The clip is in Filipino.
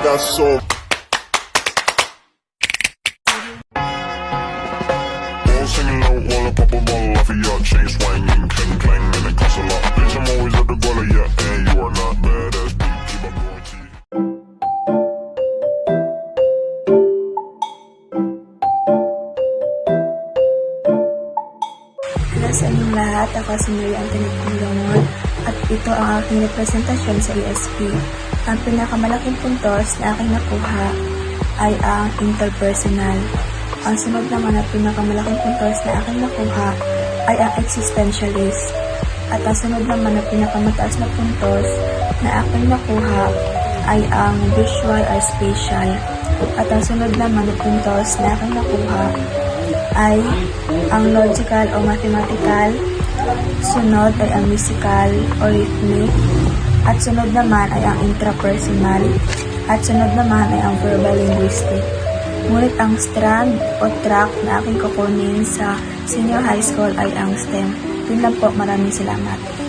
got soul. All singing low while I pop a bottle off of your chain swinging, clang clang, and it costs a lot. Bitch, I'm always at the guala, yeah, and you are not badass beat. Keep on going to you. Hello sa inyong lahat, ako si Mary Antoinette Pulongon at ito ang aking representasyon sa ESP. Ang pinakamalaking puntos na aking nakuha ay ang interpersonal. Ang sunod naman na pinakamalaking puntos na aking nakuha ay ang existentialist. At ang sunod naman na pinakamataas na puntos na aking nakuha ay ang visual or spatial. At ang sunod naman na puntos na aking nakuha ay ang logical o mathematical, sunod ay ang musical o rhythmic, at sunod naman ay ang intrapersonal, at sunod naman ay ang verbal linguistic. Ngunit ang strand o track na aking kukunin sa senior high school ay ang STEM. Yun lang po, maraming salamat.